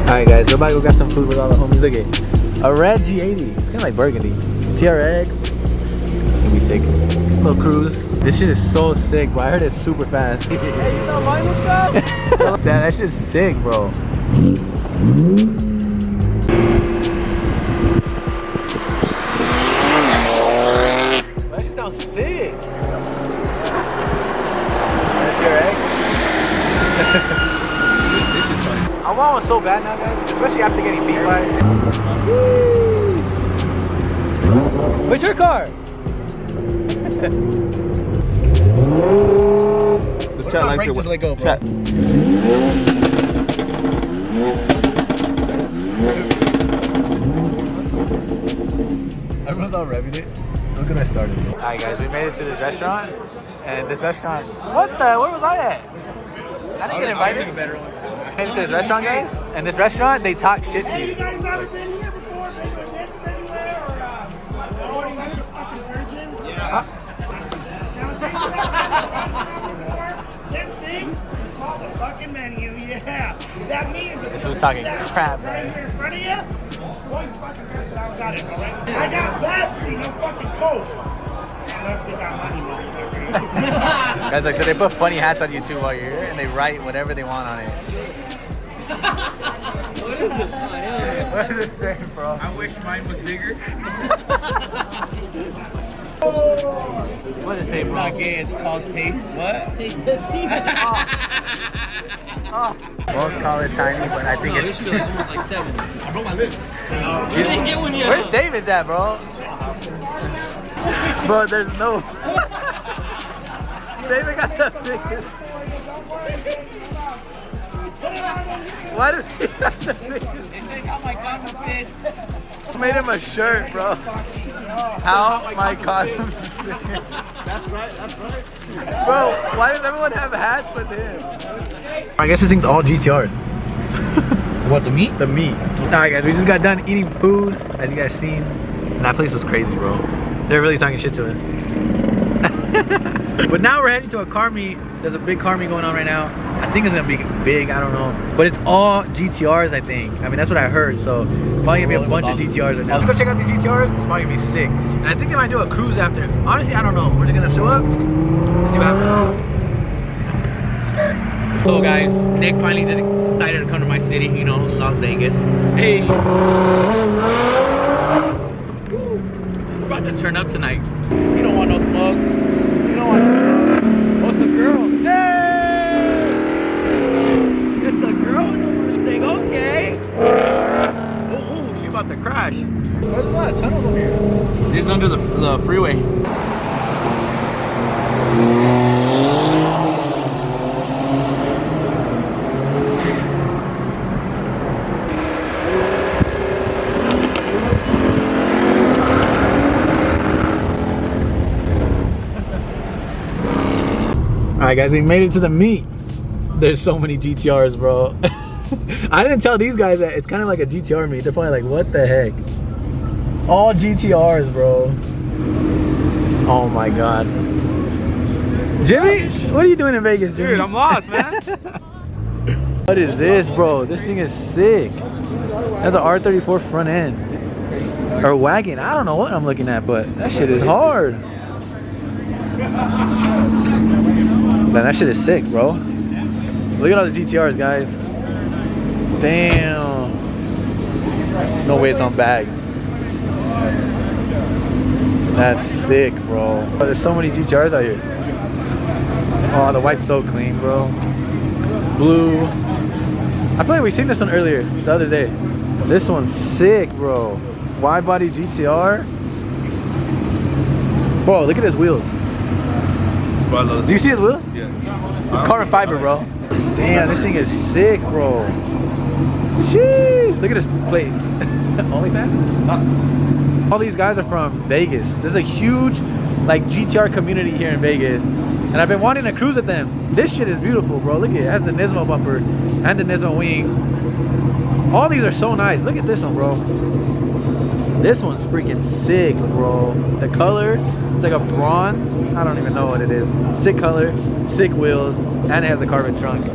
Alright guys, we're about to go grab some food with all the homies. Look at a red G80. It's kind of like burgundy. TRX. It's gonna be sick. Little cruise. This shit is so sick, bro. I heard it's super fast. Hey, you know mine was fast? Damn, that shit's sick, bro. That shit sounds sick. That's TRX. I want one so bad now, guys, especially after getting beat by it. Sheesh. Where's your car? The chat likes it. Just let go, bro. Chat. Everyone's all revving it. Look at I started. Alright guys, we made it to this restaurant. And this restaurant, where was I at? I didn't get invited. It's this restaurant, guys, and this restaurant, they talk shit to you. You guys ever been here before? Been to dance anywhere or 40 minutes fucking virgin? Yeah. This thing is called the fucking menu, yeah. That means This was talking crap, right man. here in front of you. Well, you fucking mess it, I got it, alright? I got Pepsi, no fucking Coke. Unless we got money, motherfucker. Guys, like, so they put funny hats on YouTube while you're here, and they write whatever they want on it. What is it? What does it say, bro? I wish mine was bigger. What does it say, bro? It's not gay, it's called taste what? Taste testing. Most call it tiny, but I think No, it's... this feels almost like 7. I broke my lip. You didn't get one yet. Where's David's at, bro? Bro, there's no... David got the biggest... Why does he have the biggest? This is how my condom fits. Made him a shirt, bro. How my condoms fit. That's right. Bro, why does everyone have hats with him? I guess this thing's all GTRs. What, the meat? The meat. Alright guys, we just got done eating food, as you guys seen. And that place was crazy, bro. They're really talking shit to us. But now we're heading to a car meet. There's a big car meet going on right now. I think it's gonna be big, I don't know. But it's all GTRs, I think. I mean, that's what I heard. So probably gonna be a bunch of GTRs right now. Let's go check out these GTRs. It's probably gonna be sick. And I think they might do a cruise after. Honestly, I don't know. We're just gonna show up. Let's see what happens. So guys, Nick finally decided to come to my city, you know, Las Vegas. Hey. We're about to turn up tonight. You don't want no smoke. You don't want no smoke. Oh, it's a girl. Hey! It's a girl this thing, okay. Oh, she about to crash. There's a lot of tunnels over here. Just under the freeway. Alright guys, we made it to the meet. There's so many GTRs, bro. I didn't tell these guys that it's kind of like a GTR meet. They're probably like, what the heck? All GTRs, bro. Oh my god. Jimmy, what are you doing in Vegas, Jimmy? Dude, I'm lost, man. What is this, bro? This thing is sick. That's an R34 front end. Or wagon. I don't know what I'm looking at, but that shit is hard. Man, that shit is sick, bro. Look at all the GTRs, guys. Damn. No way it's on bags. That's sick, bro. Oh, there's so many GTRs out here. Oh, the white's so clean, bro. Blue. I feel like we seen this one earlier, the other day. This one's sick, bro. Wide body GTR. Bro, look at his wheels. Do you see his wheels? Yeah. It's carbon fiber, bro. Damn, this thing is sick, bro. Sheesh. Look at this plate. OnlyFans? All these guys are from Vegas. There's a huge, like, GTR community here in Vegas. And I've been wanting to cruise with them. This shit is beautiful, bro. Look at it. It has the Nismo bumper and the Nismo wing. All these are so nice. Look at this one, bro. This one's freaking sick, bro. The color, it's like a bronze. I don't even know what it is. Sick color, sick wheels, and it has a carbon trunk.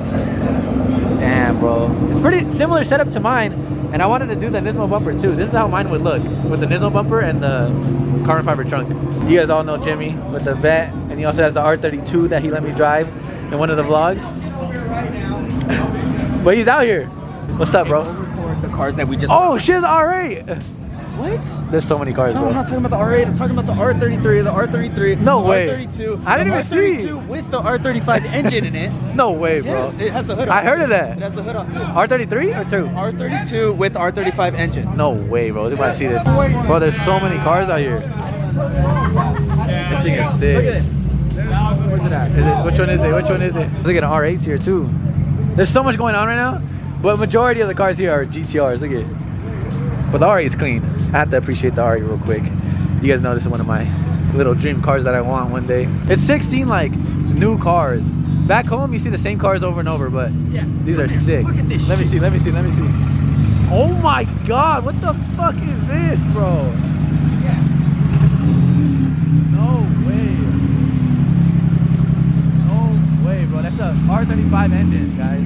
Damn, bro. It's pretty similar setup to mine, and I wanted to do the Nismo bumper too. This is how mine would look with the Nismo bumper and the carbon fiber trunk. You guys all know Jimmy with the Vet, and he also has the R32 that he let me drive in one of the vlogs. But he's out here. What's up, bro? The cars that we just. Oh, shit, the R8. What? There's so many cars, No, bro. I'm not talking about the R8. I'm talking about the R33, the R33. No the way. R32. I didn't even see. R32 with the R35 engine in it. No way, bro. Yes, it has the hood off. I heard of that. It has the hood off too. R33 or 2? R32 with R35 engine. No way, bro. You want to see this? Bro, there's so many cars out here. This thing is sick. Look at it. Where's it at? Is it? Which one is it? Which one is it? Look at an R8s here too. There's so much going on right now, but majority of the cars here are GTRs. Look at it. But the R8 is clean. I have to appreciate the R8 real quick. You guys know this is one of my little dream cars that I want one day. It's 16 like new cars. Back home you see the same cars over and over, but Yeah. these are sick. Look at this Let me shit. see, let me see, let me see. Oh my god, what the fuck is this, bro? No way. No way, bro. That's a R35 engine, guys.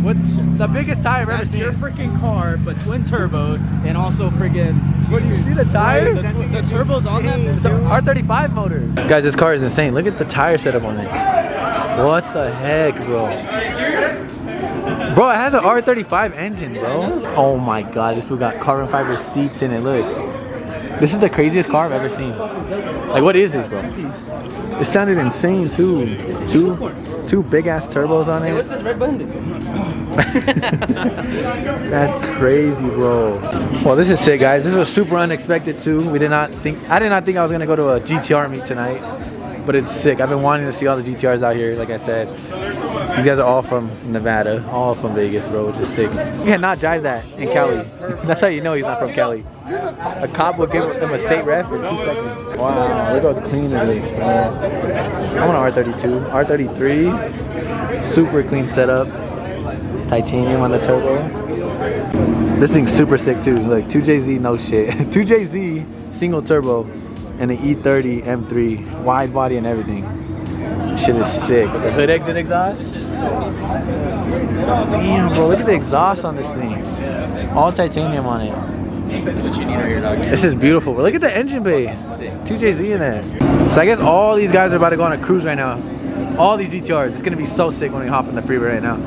With the biggest tire I've ever That's seen. your freaking car, but twin turboed, and also freaking. What do you see the tires? The turbos on that. It's an R35 motor. Guys, this car is insane. Look at the tire setup on it. What the heck, bro? Bro, it has an R35 engine, bro. Oh my god, this fool got carbon fiber seats in it. Look. This is the craziest car I've ever seen. Like, what is this, bro? It sounded insane, too. Two big-ass turbos on Hey, what's it. this red button? That's crazy, bro. Well, this is sick, guys. This was super unexpected, too. I did not think I was going to go to a GTR meet tonight. But it's sick. I've been wanting to see all the GTRs out here, like I said. These guys are all from Nevada, all from Vegas, bro, which is sick. You cannot drive that in Cali. That's how you know he's not from Cali. A cop will give him a state ref in 2 seconds. Wow, look how clean it is, bro. I want an R32. R33, super clean setup. Titanium on the turbo. This thing's super sick too. Like 2JZ, no shit. 2JZ single turbo and an E30 M3 wide body and everything. Shit is sick. The hood exit exhaust. Damn, bro, look at the exhaust on this thing. All titanium on it. This is beautiful. But look at the engine bay. 2JZ in there. So I guess all these guys are about to go on a cruise right now. All these GTRs. It's gonna be so sick when we hop in the freeway right now.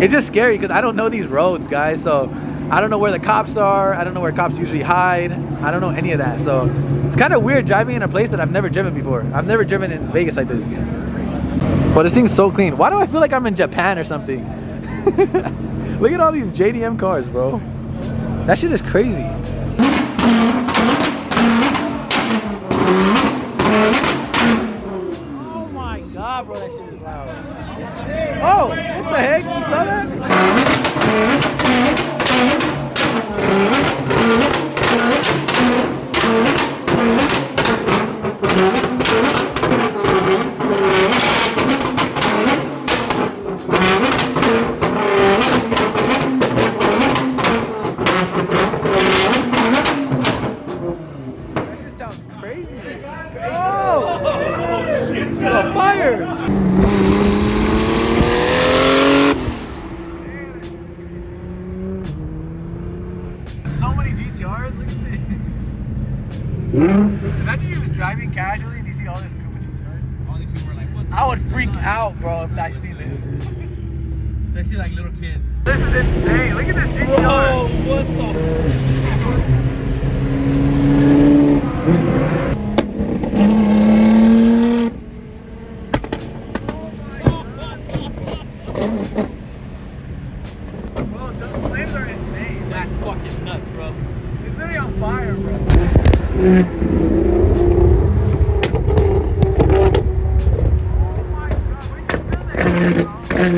It's just scary because I don't know these roads, guys. So I don't know where the cops are. I don't know where cops usually hide. I don't know any of that. So it's kind of weird driving in a place that I've never driven before. I've never driven in Vegas like this. But this thing's so clean. Why do I feel like I'm in Japan or something? Look at all these JDM cars, bro. That shit is crazy. Oh my god, bro, that shit is loud. Oh, what the heck? You saw that? Fire! So many GTRs, look at this. Imagine you're driving casually and you see all this group of GTRs. All these people are like, what the I would freak out, bro, if I see this. Especially like little kids. This is insane. Look at this GTR. Whoa, what the? Bro, those flames are insane. That's fucking nuts, bro. It's literally on fire, bro. Oh my god, where did you feel that, bro?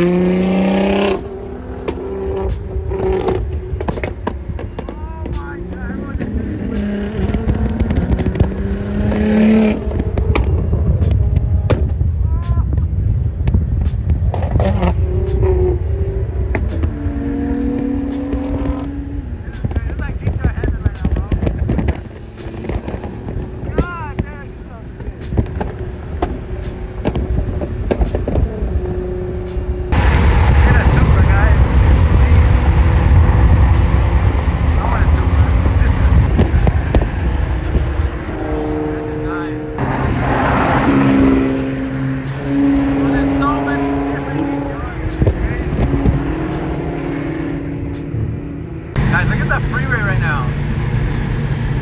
Guys, look at the freeway right now.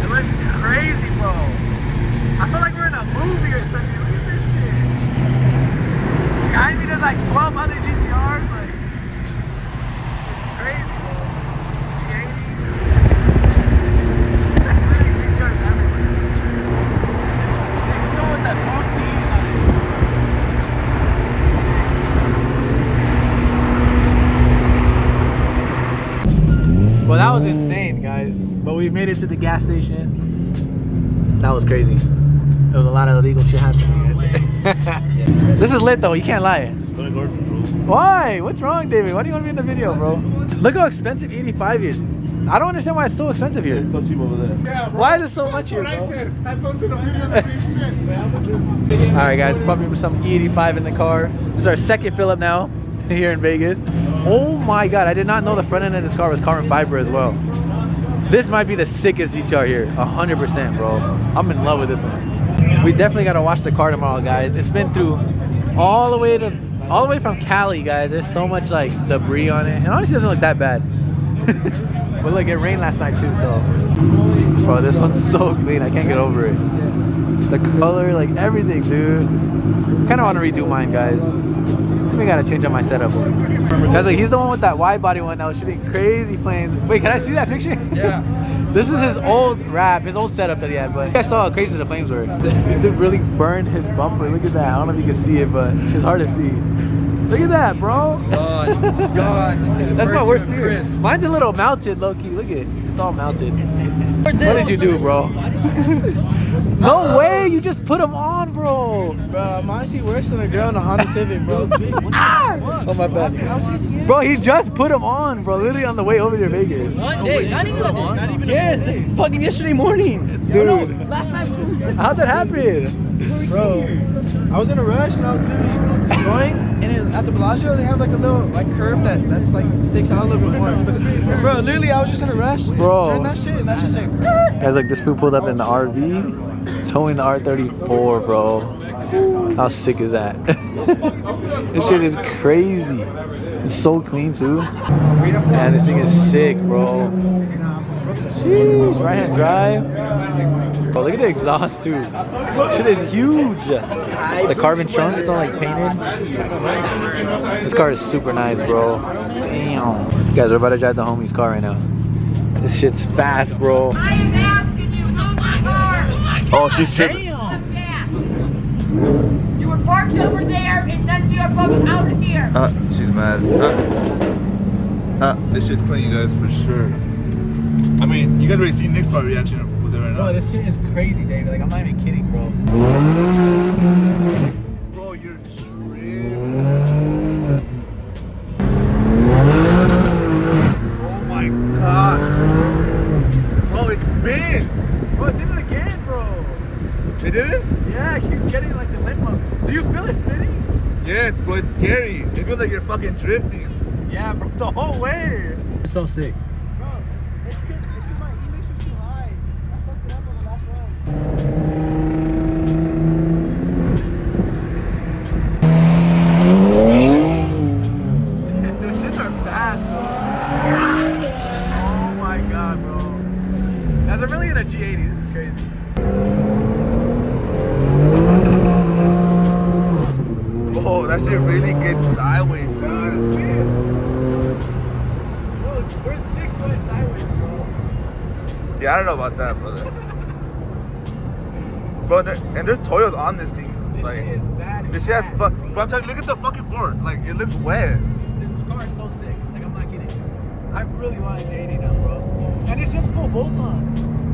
It looks crazy, bro. I feel like we're in a movie or something. Look at this shit. Behind me, there's like 12 other GTRs. Like, it's crazy, bro. G80. There's literally GTRs everywhere. This one's sick. Let's go with that long T's on it. Well, that was insane, guys. But we made it to the gas station. That was crazy. There was a lot of illegal shit happening. This is lit though, you can't lie. Why? What's wrong, David? Why do you want to be in the video, bro? Look how expensive 85 is. I don't understand why it's so expensive here. It's so cheap over there. Yeah, bro. Why is it so much here, bro? That's what I said. I posted a video of the same shit. Alright guys, pumping some E85 in the car. This is our second fill up now here in Vegas. Oh my god, I did not know the front end of this car was carbon fiber as well. This might be the sickest GTR here, 100%, bro. I'm in love with this one. We definitely gotta watch the car tomorrow, guys. It's been through all the way from Cali, guys. There's so much like debris on it, and honestly, it doesn't look that bad. But look, it rained last night too, so. Bro, this one's so clean. I can't get over it. The color, like everything, dude. Kind of want to redo mine, guys. I think we gotta change up my setup. Guys, like he's the one with that wide body one that was shooting crazy planes. Wait, can I see that picture? Yeah. This is his old wrap, his old setup that he had, but I saw how crazy the flames were. Dude really burned his bumper. Look at that. I don't know if you can see it, but it's hard to see. Look at that, bro. God. That's my worst fear. Mine's a little melted, low-key. Look at it. It's all melted. What did you do, bro? No way! You just put them on, bro. Bro, I'm honestly worse than a girl in a Honda Civic, bro. Oh, my bad. Bro, he just put them on, bro. Literally on the way over to Vegas. Not even yes, this fucking yesterday morning. Dude. Last night. How'd that happen? Bro, I was in a rush and I was literally going, and at the Bellagio they have like a little like curb that's like sticks out a little bit more. Bro, literally I was just in a rush. Bro. Turned that shit and that shit's like. Guys, like this food pulled up in the RV, towing the R34, bro. How sick is that? This shit is crazy. It's so clean too. Man, this thing is sick, bro. Sheesh, right hand drive. Bro, look at the exhaust too. Shit is huge. The carbon trunk, it's all like painted. This car is super nice, bro. Damn. Guys, we're about to drive the homie's car right now. This shit's fast, bro. I am asking you, move my car! Oh, she's tripping. You were parked over there and then you're coming out of here. She's mad. This shit's clean, you guys, for sure. I mean, you guys already seen Nick's car reaction. Was it right now? Bro, this shit is crazy, David. Like, I'm not even kidding, bro. Bro, you're tripping. Oh my god. Bro, it spins. Bro, it did it again, bro. It did it? Yeah, it keeps getting like the limp up. Do you feel it spinning? Yes, but it's scary. It feels like you're fucking drifting. Yeah, bro, the whole way. It's so sick. Bro, it's because my e-mix was too high. I fucked it up on the last run. Those shits are fast, bro. Oh my god, bro. Guys, I'm really in a G80. This is crazy. Oh, that shit really gets sideways, dude. Bro, we're 6 foot sideways, bro. Yeah, I don't know about that, brother. Bro, and there's Toyos on this thing. This Like, shit is bad. this shit has fuck. But I'm telling you, look at the fucking floor. Like, it looks wet. This car is so sick. Like, I'm not kidding. I really want a J80 now, bro. And it's just full bolts on.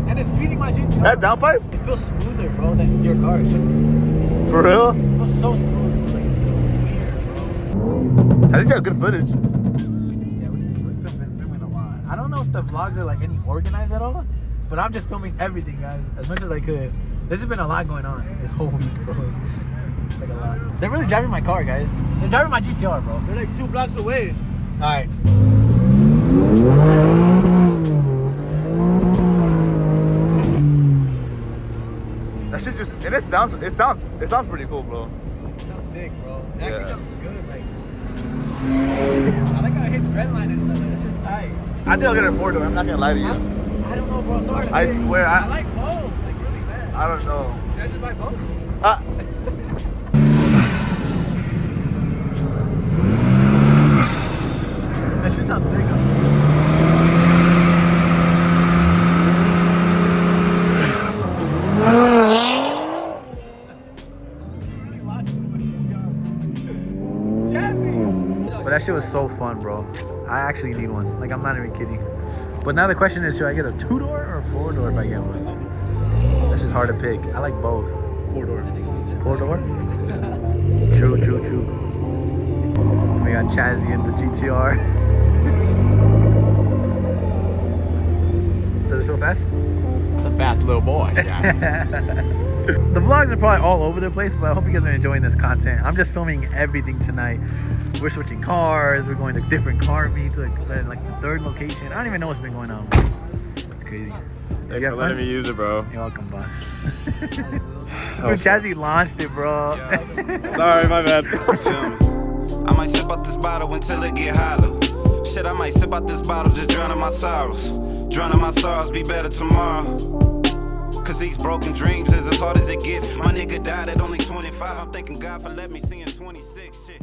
And it's beating my GTR. That downpipes? It feels smoother, bro, than your car. It For real? feels so smooth. Like, weird, bro. At least you have good footage. Yeah, we've been filming a lot. I don't know if the vlogs are like any organized at all, but I'm just filming everything, guys, as much as I could. There's just been a lot going on this whole week, bro. It's like a lot. They're really driving my car, guys. They're driving my GTR, bro. They're like 2 blocks away. All right. That shit just, and it sounds pretty cool, bro. It sounds sick, bro. It actually Yeah. sounds good. Like, I like how it hits red line and stuff. Like, it's just tight. I I think I'll get a 4-door. I'm not gonna lie to you. I don't know, bro. It's hard to I pick. swear, I like both, like really bad. I don't know. Should I just buy both? That shit sounds sick. But that shit was so fun, bro. I actually need one. Like, I'm not even kidding. But now the question is, should I get a 2-door or a 4-door if I get one? That's just hard to pick. I like both. 4-door. 4-door? True. We got Chazzy in the GTR. Does it feel fast? It's a fast little boy. The vlogs are probably all over the place, but I hope you guys are enjoying this content. I'm just filming everything tonight. We're switching cars. We're going to different car meets, like the third location. I don't even know what's been going on. It's crazy. Thanks for letting me use it, bro. You're welcome, boss. Dude, Chazzy launched it, bro. Sorry, my bad. Feel me? I might sip out this bottle until it get hollow. Shit, I might sip out this bottle, just drowning my sorrows. Drowning my sorrows, be better tomorrow. Cause these broken dreams is as hard as it gets. My nigga died at only 25. I'm thanking God for letting me see in 26. Shit.